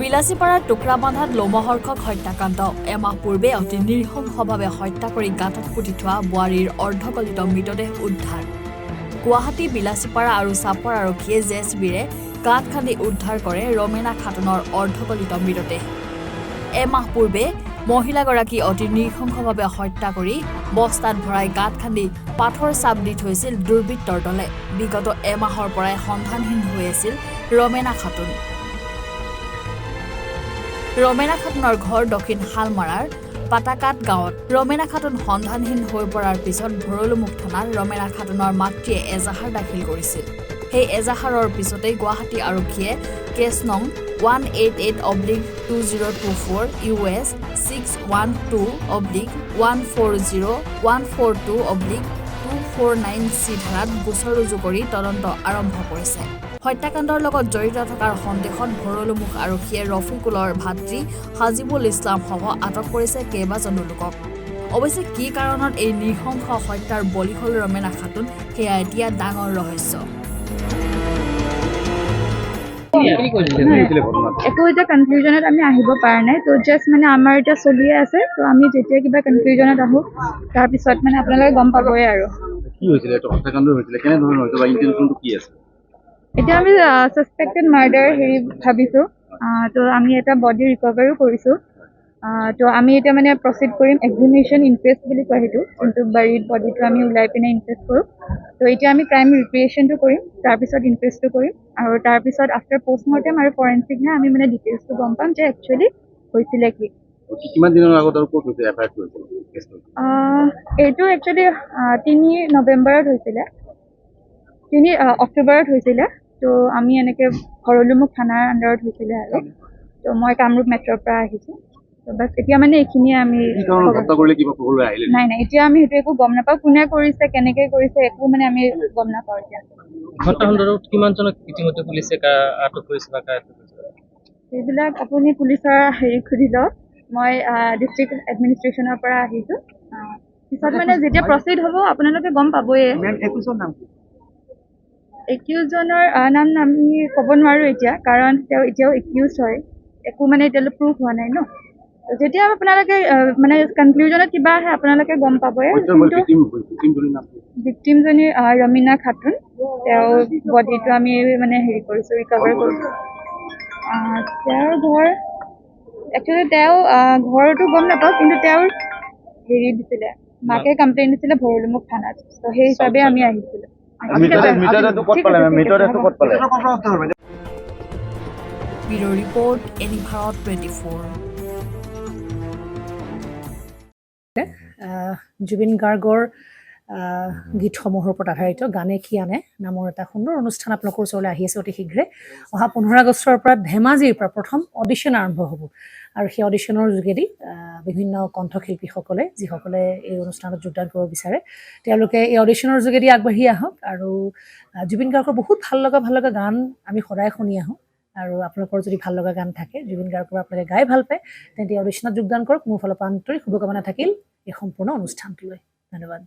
বিলাসীপাৰাৰ টুকুৰাবান্ধাত লোমহৰ্ষক হত্যাকাণ্ড এমাহ পূৰ্বে অতি নৃশংসভাৱে হত্যা কৰি গাঁতত পুতি থোৱা বোৱাৰীৰ অৰ্ধগলিত মৃতদেহ উদ্ধাৰ গুৱাহাটী বিলাসীপাৰা আৰু চাপৰ আৰক্ষীয়ে জেচিবিৰে গাঁত খান্দি উদ্ধাৰ কৰে ৰমেনা খাতুনৰ অৰ্ধগলিত মৃতদেহ এমাহ পূৰ্বে মহিলাগৰাকী অতি নৃশংসভাৱে হত্যা কৰি বস্তাত ভৰাই গাঁত খান্দি পাথৰ চাপ দি থৈছিল দুৰ্বৃত্তৰ দলে বিগত এমাহৰ পৰাই সন্ধানহীন হৈ আছিল ৰমেনা খাতুন ৰমেনা খাতুনৰ ঘৰ দক্ষিণ শালমাৰাৰ পাটাকাট গাঁৱত ৰমেনা খাতুন সন্ধানহীন হৈ পৰাৰ পিছত ভৰলুমুখ থানাত ৰমেনা খাতুনৰ মাতৃয়ে এজাহাৰ দাখিল কৰিছিল সেই এজাহাৰৰ পিছতেই গুৱাহাটী আৰক্ষীয়ে কেছ নং 188/2024 US 612/140/142/249 চি ধাৰাত গোচৰ ৰুজু কৰি তদন্ত আৰম্ভ কৰিছে হত্যাকাণ্ডৰ লগত জড়িত থকাৰ সন্দেহত ভৰলুমুখ আৰক্ষীয়ে ৰফিকুলৰ ভাতৃ হাজিবুল ইছলাম সহ আটক কৰিছে কেইবাজনো লোকক অৱশ্যে কি কাৰণত এই নৃশংস হত্যাৰ বলি হ'ল ৰমেনা খাতুন সেয়া এতিয়া ডাঙৰ ৰহস্য একো এটা কনফিউজনত আমি আহিব পৰা নাই তো জাষ্ট মানে আমাৰ এটা চলিয়ে আছে তো আমি যেতিয়া কিবা কনফিউজনত আহো তাৰপিছত মানে আপোনালোকে গম পাবই আৰু কি হৈছিল এটা হত্যাকাণ্ড হৈছিল কেনে ধৰণৰ হৈছিল বা ইন্টেনশনটো কি আছে এতিয়া আমি সাসপেক্টেড মাৰ্ডাৰ হেৰি ভাবিছো তো আমি এটা বডি ৰিকভাৰো কৰিছো তো আমি এতিয়া মানে প্ৰচিড কৰিম এক্সিমিনেশ্যন ইনকুৱেষ্ট বুলি কয় সেইটো যোনটো বাৰীড বডিটো আমি ওলাই পিনে ইনকুৱেষ্ট কৰোঁ তো এতিয়া আমি ক্ৰাইম ৰিপেৰিয়েশ্যনটো কৰিম তাৰপিছত ইনকুৱেষ্টটো কৰিম আৰু তাৰপিছত আফটাৰ পষ্টমৰ্টেম আৰু ফৰেনচিকহে আমি মানে ডিটেইলছটো গম পাম যে একচুৱেলি হৈছিলে কি কিমান দিনৰ আগত আৰু ক'ত হৈছে এফআইআৰটো হৈছিল এইটো একচুৱেলি 3 নৱেম্বৰত হৈছিলে 3 অক্টোবৰত হৈছিলে তো আমি এনেকৈ ভৰলুমুখ থানাৰ আণ্ডাৰত হৈছিলে আৰু তো মই কামৰূপ মেট্ৰৰ পৰা আহিছোঁ তো বাছ এতিয়া মানে এইখিনিয়ে আমি নাই এতিয়া আমি সেইটো একো গম নাপাওঁ কোনে কৰিছে কেনেকৈ কৰিছে একো মানে আমি গম নাপাওঁ এতিয়া সেইবিলাক আপুনি পুলিচৰ হেৰি সুধি লওক মই ডিষ্ট্ৰিক্ট এডমিনিষ্ট্ৰেশ্যনৰ পৰা আহিছোঁ পিছত মানে যেতিয়া প্ৰচিড হ'ব আপোনালোকে গম পাবই একিউজজনৰ নাম আমি ক'ব নোৱাৰোঁ এতিয়া কাৰণ তেওঁ এতিয়াও একিউজ হয় একো মানে এতিয়ালৈ প্ৰুফ হোৱা নাই ন যেতিয়া আপোনালোকে মানে কনক্লুজনত কিবা আহে আপোনালোকে গম পাবই ভিক্টিমজনী ৰমিনা খাতুন তেওঁৰ বডিটো আমি মানে হেৰি কৰিছোঁ ৰিকভাৰ কৰিছোঁ তেওঁৰ ঘৰ একচুৱেলি তেওঁ ঘৰটো গম নাপাওঁ কিন্তু তেওঁৰ হেৰি দিছিলে মাকে কমপ্লেইন দিছিলে ভৰলুমুখ থানাত তো সেই হিচাপে আমি আহিছিলোঁ bureau report any Bharat 24 Zubeen গাৰ্গৰ গীতসমূহৰ ওপৰত আধাৰিত গানে কি আনে নামৰ এটা সুন্দৰ অনুষ্ঠান আপোনালোকৰ ওচৰলৈ আহি আছে অতি শীঘ্ৰে অহা 15 আগষ্টৰ পৰা ধেমাজিৰ পৰা প্ৰথম অডিশ্যন আৰম্ভ হ'ব আৰু সেই অডিশ্যনৰ যোগেদি বিভিন্ন কণ্ঠশিল্পীসকলে যিসকলে এই অনুষ্ঠানত যোগদান কৰিব বিচাৰে তেওঁলোকে এই অডিশ্যনৰ যোগেদি আগবাঢ়ি আহক আৰু জুবিন গাৰ্গৰ বহুত ভাল লগা গান আমি সদায় শুনি আহোঁ আৰু আপোনালোকৰ যদি ভাল লগা গান থাকে জুবিন গাৰ্গৰ আপোনালোকে গাই ভাল পায় তেন্তে অডিশ্যনত যোগদান কৰক মোৰ ফালৰ পৰা আন্তৰিক শুভকামনা থাকিল এই সম্পূৰ্ণ অনুষ্ঠানটোলৈ ধন্যবাদ